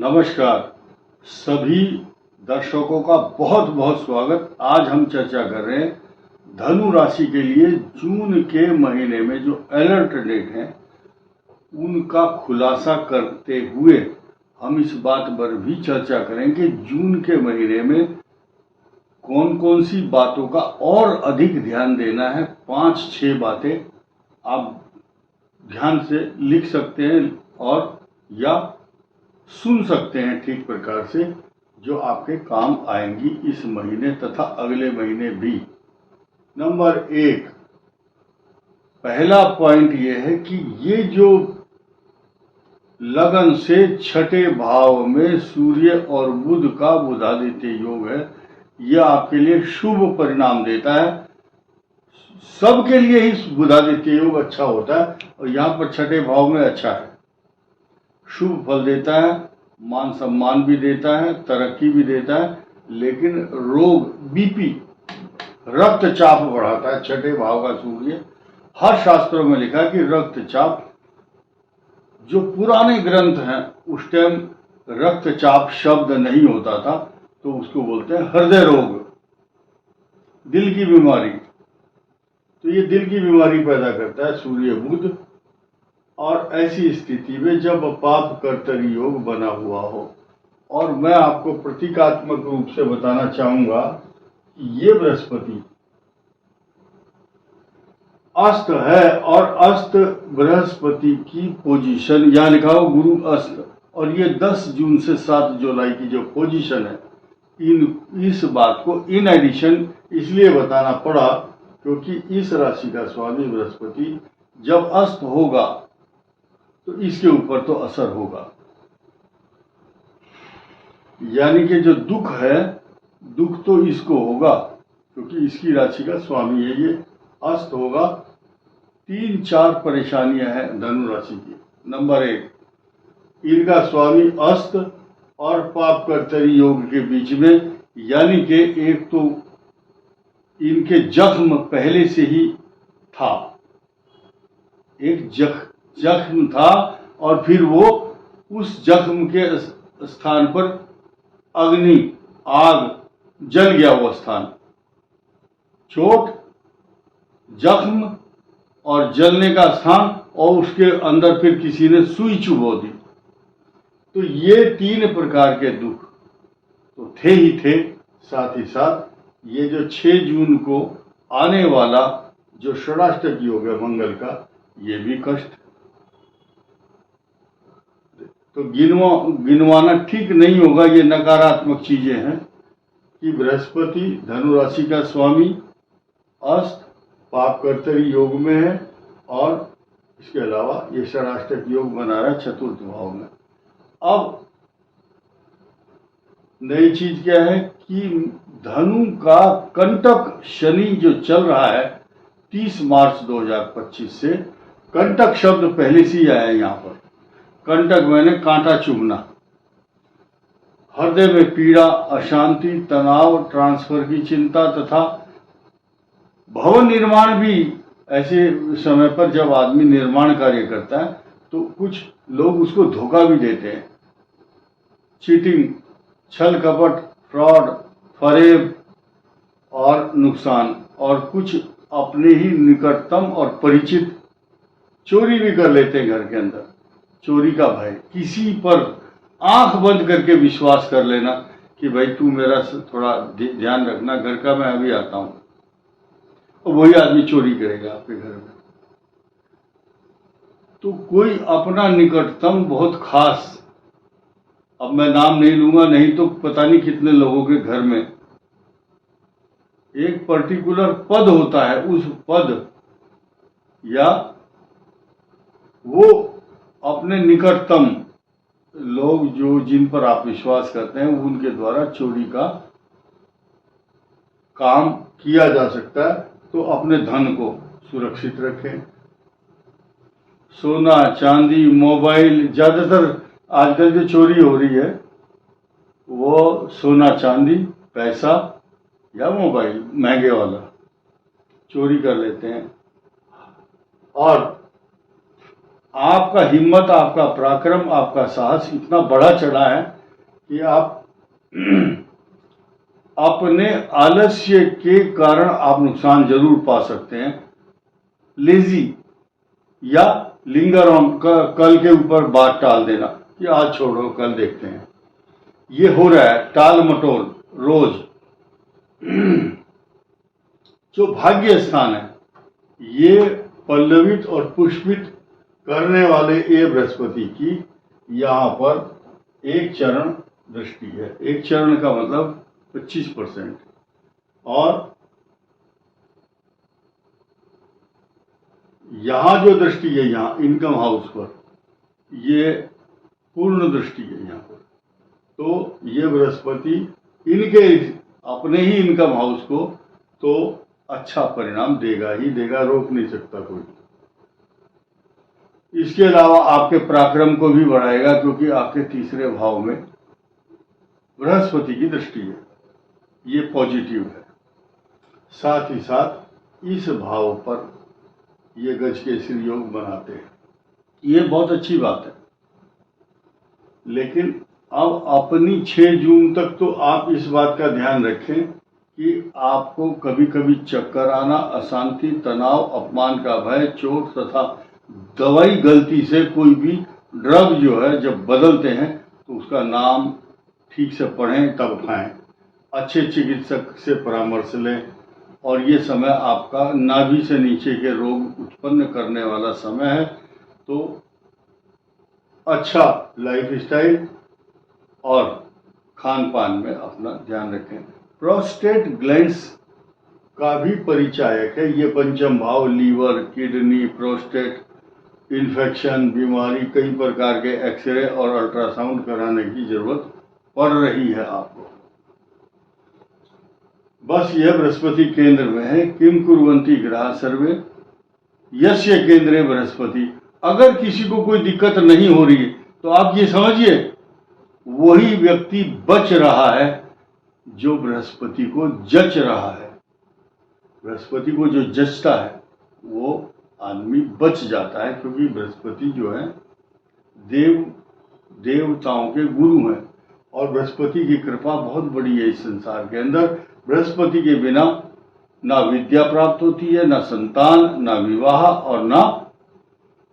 नमस्कार सभी दर्शकों का बहुत बहुत स्वागत। आज हम चर्चा कर रहे हैं धनु राशि के लिए जून के महीने में जो अलर्ट डेट है उनका खुलासा करते हुए हम इस बात पर भी चर्चा करें कि जून के महीने में कौन कौन सी बातों का और अधिक ध्यान देना है। 5-6 बातें आप ध्यान से लिख सकते हैं और या सुन सकते हैं ठीक प्रकार से, जो आपके काम आएंगी इस महीने तथा अगले महीने भी। नंबर 1, पहला पॉइंट ये है कि ये जो लगन से छठे भाव में सूर्य और बुध का बुधादित्य योग है, यह आपके लिए शुभ परिणाम देता है। सबके लिए ही बुधादित्य योग अच्छा होता है और यहाँ पर छठे भाव में अच्छा है, शुभ फल देता है, मान सम्मान भी देता है, तरक्की भी देता है। लेकिन रोग बीपी रक्तचाप बढ़ाता है छठे भाव का सूर्य। हर शास्त्रों में लिखा है कि रक्तचाप, जो पुराने ग्रंथ हैं उस टाइम रक्तचाप शब्द नहीं होता था, तो उसको बोलते हैं हृदय रोग, दिल की बीमारी। तो ये दिल की बीमारी पैदा करता है सूर्य बुध। और ऐसी स्थिति में जब पाप कर्तरी योग बना हुआ हो, और मैं आपको प्रतीकात्मक रूप से बताना चाहूंगा कि ये बृहस्पति अस्त है और अस्त बृहस्पति की पोजीशन, यहाँ लिखा हो गुरु अस्त, और ये 10 जून से 7 जुलाई की जो पोजीशन है, इस बात को इन एडिशन इसलिए बताना पड़ा क्योंकि इस राशि का स्वामी बृहस्पति जब अस्त होगा तो इसके ऊपर तो असर होगा। यानी कि जो दुख है, दुख तो इसको होगा क्योंकि इसकी राशि का स्वामी है, ये अस्त होगा। 3-4 परेशानियां हैं धनु राशि की। नंबर 1, इनका स्वामी अस्त और पाप कर्तरी योग के बीच में, यानी कि एक तो इनके जख्म पहले से ही था, एक जख्म था और फिर वो उस जख्म के स्थान पर अग्नि आग जल गया, वो स्थान, चोट, जख्म और जलने का स्थान, और उसके अंदर फिर किसी ने सुई चुभो दी। तो ये 3 प्रकार के दुख तो थे ही थे। साथ ही साथ ये जो 6 जून को आने वाला जो षडाष्टक योग है मंगल का, ये भी कष्ट। तो गिनवाना ठीक नहीं होगा, ये नकारात्मक चीजें हैं कि बृहस्पति धनु राशि का स्वामी अस्त पाप कर्तरी योग में है और इसके अलावा ये षडाष्टक योग बना रहा है चतुर्थ भाव में। अब नई चीज क्या है कि धनु का कंटक शनि जो चल रहा है 30 मार्च 2025 से, कंटक शब्द पहले से ही आया है यहाँ पर। कंटक मैंने कांटा चुभना, हृदय में पीड़ा, अशांति, तनाव, ट्रांसफर की चिंता तथा भवन निर्माण भी। ऐसे समय पर जब आदमी निर्माण कार्य करता है तो कुछ लोग उसको धोखा भी देते हैं, चीटिंग, छल कपट, फ्रॉड, फरेब और नुकसान, और कुछ अपने ही निकटतम और परिचित चोरी भी कर लेते हैं घर के अंदर। चोरी का भय, किसी पर आंख बंद करके विश्वास कर लेना कि भाई तू मेरा थोड़ा ध्यान रखना, घर का मैं अभी आता हूं, और वही आदमी चोरी करेगा आपके घर में। तो कोई अपना निकटतम बहुत खास, अब मैं नाम नहीं लूंगा, नहीं तो पता नहीं कितने लोगों के घर में एक पर्टिकुलर पद होता है, उस पद या वो अपने निकटतम लोग जो जिन पर आप विश्वास करते हैं उनके द्वारा चोरी का काम किया जा सकता है। तो अपने धन को सुरक्षित रखें। सोना चांदी मोबाइल, ज्यादातर आजकल जो चोरी हो रही है वो सोना चांदी, पैसा या मोबाइल महंगे वाला चोरी कर लेते हैं। और आपका हिम्मत, आपका पराक्रम, आपका साहस इतना बढ़ा चढ़ा है कि आप अपने आलस्य के कारण आप नुकसान जरूर पा सकते हैं। लेजी या लिंगर ऑन, कल के ऊपर बात टाल देना कि आज छोड़ो कल देखते हैं, ये हो रहा है टाल मटोल रोज। जो भाग्य स्थान है ये पल्लवित और पुष्पित करने वाले ये बृहस्पति की यहाँ पर एक चरण दृष्टि है। एक चरण का मतलब 25%, और यहां जो दृष्टि है यहाँ इनकम हाउस पर, ये पूर्ण दृष्टि है यहाँ पर। तो ये बृहस्पति इनके अपने ही इनकम हाउस को तो अच्छा परिणाम देगा ही देगा, रोक नहीं सकता कोई। इसके अलावा आपके पराक्रम को भी बढ़ाएगा, क्योंकि आपके तीसरे भाव में बृहस्पति की दृष्टि है, ये पॉजिटिव है। साथ ही साथ इस भाव पर ये गजकेसरी योग बनाते हैं, ये बहुत अच्छी बात है। लेकिन अब अपनी 6 जून तक तो आप इस बात का ध्यान रखें कि आपको कभी कभी चक्कर आना, अशांति, तनाव, अपमान का भय, चोट तथा दवाई, गलती से कोई भी ड्रग जो है जब बदलते हैं तो उसका नाम ठीक से पढ़ें तब खाएं, अच्छे चिकित्सक से परामर्श लें। और ये समय आपका नाभि से नीचे के रोग उत्पन्न करने वाला समय है, तो अच्छा लाइफ स्टाइल और खान पान में अपना ध्यान रखें। प्रोस्टेट ग्लैंड्स का भी परिचायक है ये पंचम भाव। लीवर, किडनी, प्रोस्टेट इन्फेक्शन, बीमारी, कई प्रकार के एक्सरे और अल्ट्रासाउंड कराने की जरूरत पड़ रही है आपको। बस यह बृहस्पति केंद्र में है। किम कुर्वन्ति ग्रह सर्वे यस्य केंद्रे बृहस्पति। अगर किसी को कोई दिक्कत नहीं हो रही है तो आप ये समझिए वही व्यक्ति बच रहा है जो बृहस्पति को जच रहा है। बृहस्पति को जो जचता है वो आदमी बच जाता है, क्योंकि बृहस्पति जो है देवताओं के गुरु हैं और बृहस्पति की कृपा बहुत बड़ी है इस संसार के अंदर। बृहस्पति के बिना ना विद्या प्राप्त होती है, ना संतान, ना विवाह और ना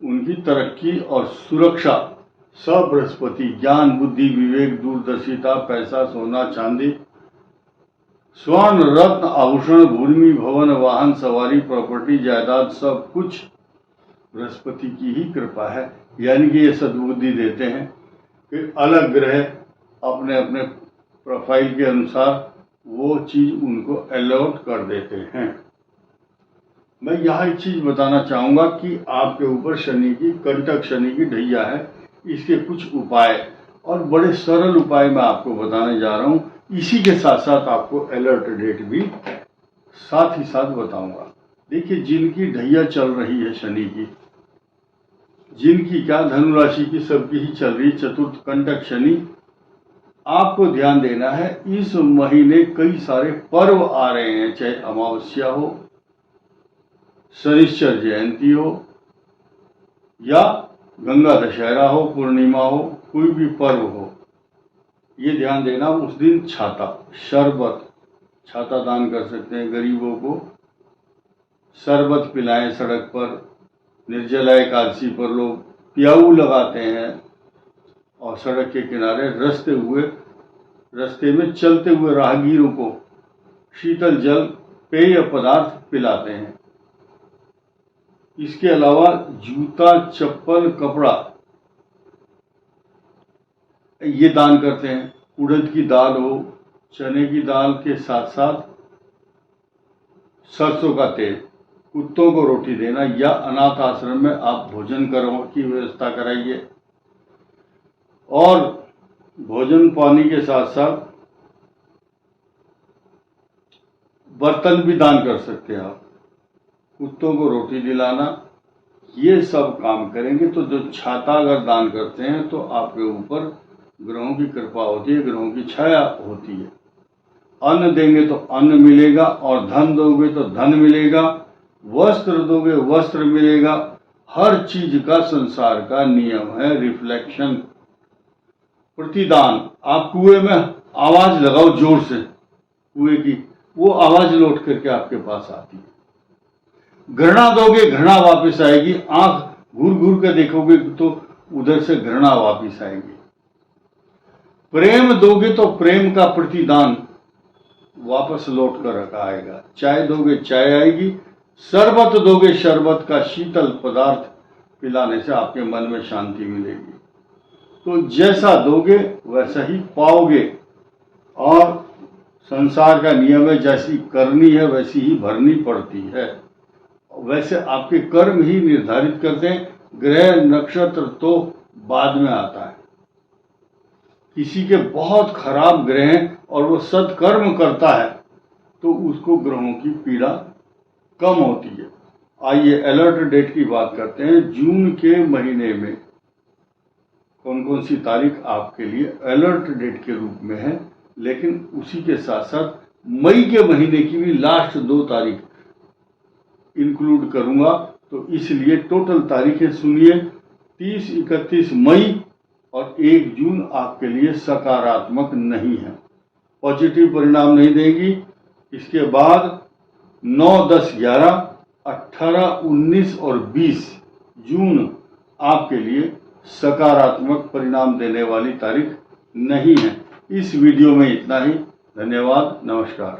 उनकी तरक्की और सुरक्षा। सब बृहस्पति ज्ञान, बुद्धि, विवेक, दूरदर्शिता, पैसा, सोना, चांदी, स्वर्ण, रत्न, आभूषण, भूमि, भवन, वाहन, सवारी, प्रॉपर्टी, जायदाद, सब कुछ बृहस्पति की ही कृपा है। यानी कि ये सद्बुद्धि देते हैं कि अलग ग्रह अपने अपने प्रोफाइल के अनुसार वो चीज उनको अलॉट कर देते हैं। मैं यहाँ एक चीज बताना चाहूंगा कि आपके ऊपर शनि की, कंटक शनि की ढैया है। इसके कुछ उपाय और बड़े सरल उपाय मैं आपको बताने जा रहा हूँ। इसी के साथ साथ आपको अलर्ट डेट भी साथ ही साथ बताऊंगा। देखिए, जिनकी ढैया चल रही है शनि की, जिनकी क्या धनु राशि की सबकी ही चल रही चतुर्थ कंटक शनि, आपको ध्यान देना है। इस महीने कई सारे पर्व आ रहे हैं, चाहे अमावस्या हो, शनिश्चर जयंती हो या गंगा दशहरा हो, पूर्णिमा हो, कोई भी पर्व हो, ये ध्यान देना। उस दिन छाता, शरबत, छाता दान कर सकते हैं गरीबों को, शरबत पिलाएं सड़क पर। निर्जला एकादशी पर लोग प्याऊ लगाते हैं और सड़क के किनारे रास्ते में चलते हुए राहगीरों को शीतल जल, पेय पदार्थ पिलाते हैं। इसके अलावा जूता, चप्पल, कपड़ा ये दान करते हैं। उड़द की दाल हो, चने की दाल के साथ साथ सरसों का तेल, कुत्तों को रोटी देना या अनाथ आश्रम में आप भोजन की व्यवस्था कराइए। और भोजन पानी के साथ साथ बर्तन भी दान कर सकते हैं आप। कुत्तों को रोटी दिलाना, ये सब काम करेंगे तो जो छाता अगर दान करते हैं तो आपके ऊपर ग्रहों की कृपा होती है, ग्रहों की छाया होती है। अन्न देंगे तो अन्न मिलेगा और धन दोगे तो धन मिलेगा, वस्त्र दोगे वस्त्र मिलेगा, हर चीज का संसार का नियम है रिफ्लेक्शन, प्रतिदान। आप कुएं में आवाज लगाओ जोर से, कुएं की वो आवाज लौट करके आपके पास आती है। घृणा दोगे घृणा वापस आएगी, आंख घूर घूर के देखोगे तो उधर से घृणा वापस आएगी। प्रेम दोगे तो प्रेम का प्रतिदान वापस लौट कर आएगा। चाय दोगे चाय आएगी, शरबत दोगे शरबत का शीतल पदार्थ पिलाने से आपके मन में शांति मिलेगी। तो जैसा दोगे वैसा ही पाओगे, और संसार का नियम है जैसी करनी है वैसी ही भरनी पड़ती है। वैसे आपके कर्म ही निर्धारित करते हैं, ग्रह नक्षत्र तो बाद में आता है। किसी के बहुत खराब ग्रह हैं और वो सत्कर्म करता है तो उसको ग्रहों की पीड़ा कम होती है। आइए अलर्ट डेट की बात करते हैं। जून के महीने में कौन कौन सी तारीख आपके लिए अलर्ट डेट के रूप में है, लेकिन उसी के साथ साथ मई के महीने की भी लास्ट 2 तारीख इंक्लूड करूंगा। तो इसलिए टोटल तारीखें सुनिए, 30, 31 मई और 1 जून आपके लिए सकारात्मक नहीं है, पॉजिटिव परिणाम नहीं देगी। इसके बाद 9, 10, 11, 18, 19 और 20 जून आपके लिए सकारात्मक परिणाम देने वाली तारीख नहीं है। इस वीडियो में इतना ही। धन्यवाद, नमस्कार।